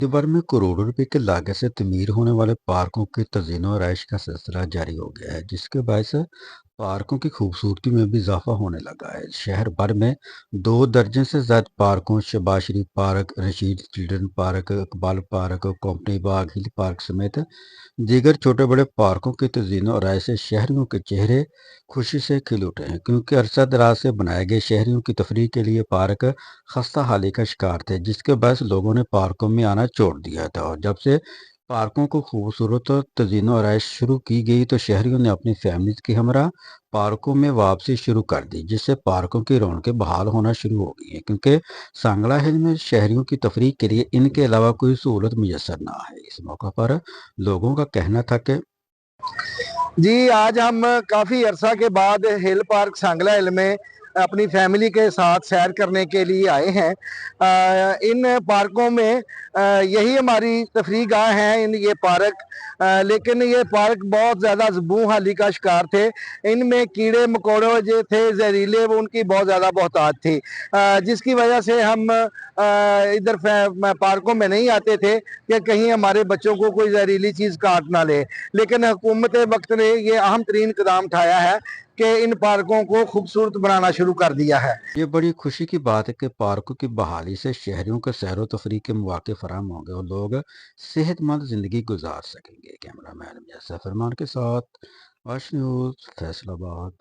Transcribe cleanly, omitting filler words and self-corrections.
राज्य भर में करोड़ों रुपए की लागत से तमीर होने वाले पार्कों की तज़ीन और आरइश का सिलसिला जारी हो गया है, जिसके बायस पार्कों की खूबसूरती में भी इजाफा होने लगा है। शहर भर में 2 दर्जन से ज्यादा पार्कों, Shahbaz Sharif park, Rashid children park, Iqbal park, Company Bagh, hill park समेत दीगर छोटे बड़े पार्कों की तज़ीन और आय से शहरियों के चेहरे खुशी से खिल उठे हैं, क्योंकि अरसा दराज से बनाए गए शहरियों की तफरीह के लिए पार्क खस्ता हाली का शिकार थे, जिसके बायस लोगों ने पार्कों में आना छोड़ दिया था। और जब से पार्कों को खूबसूरत और तज़ीन और आरइश शुरू की गई, तो शहरियों ने अपनी फैमिलीज की हमरा पार्कों में वापसी शुरू कर दी, जिससे पार्कों की रौनकें बहाल होना शुरू हो गई हैं, क्योंकि सांगला हिल में शहरियों की तफरीह के लिए इनके अलावा कोई सहूलत मुयसर ना है। इस मौका पर लोगों का कहना था कि जी, आज हम काफ़ी अरसा के बाद हिल पार्क सांगला हिल में अपनी फैमिली के साथ सैर करने के लिए आए हैं। इन पार्कों में यही हमारी तफरीह गाह है, ये पार्क। लेकिन ये पार्क बहुत ज़्यादा ज़बू हाली का शिकार थे। इनमें कीड़े मकोड़े जो थे जहरीले, वो उनकी बहुत ज़्यादा बहुतात थी, जिसकी वजह से हम इधर पार्कों में नहीं आते थे कि कहीं हमारे बच्चों को कोई जहरीली चीज़ काट ना ले। लेकिन हुकूमत वक्त ने ये अहम तरीन कदम उठाया है कि इन पार्कों को खूबसूरत बनाना शुरू कर दिया है। ये बड़ी खुशी की बात है कि पार्कों की बहाली से शहरियों को सैर व तफरीह के मौके फराहम होंगे और लोग सेहतमंद जिंदगी गुजार सकेंगे। कैमरा मैन फरमान के साथ वाश न्यूज़, फैसलाबाद।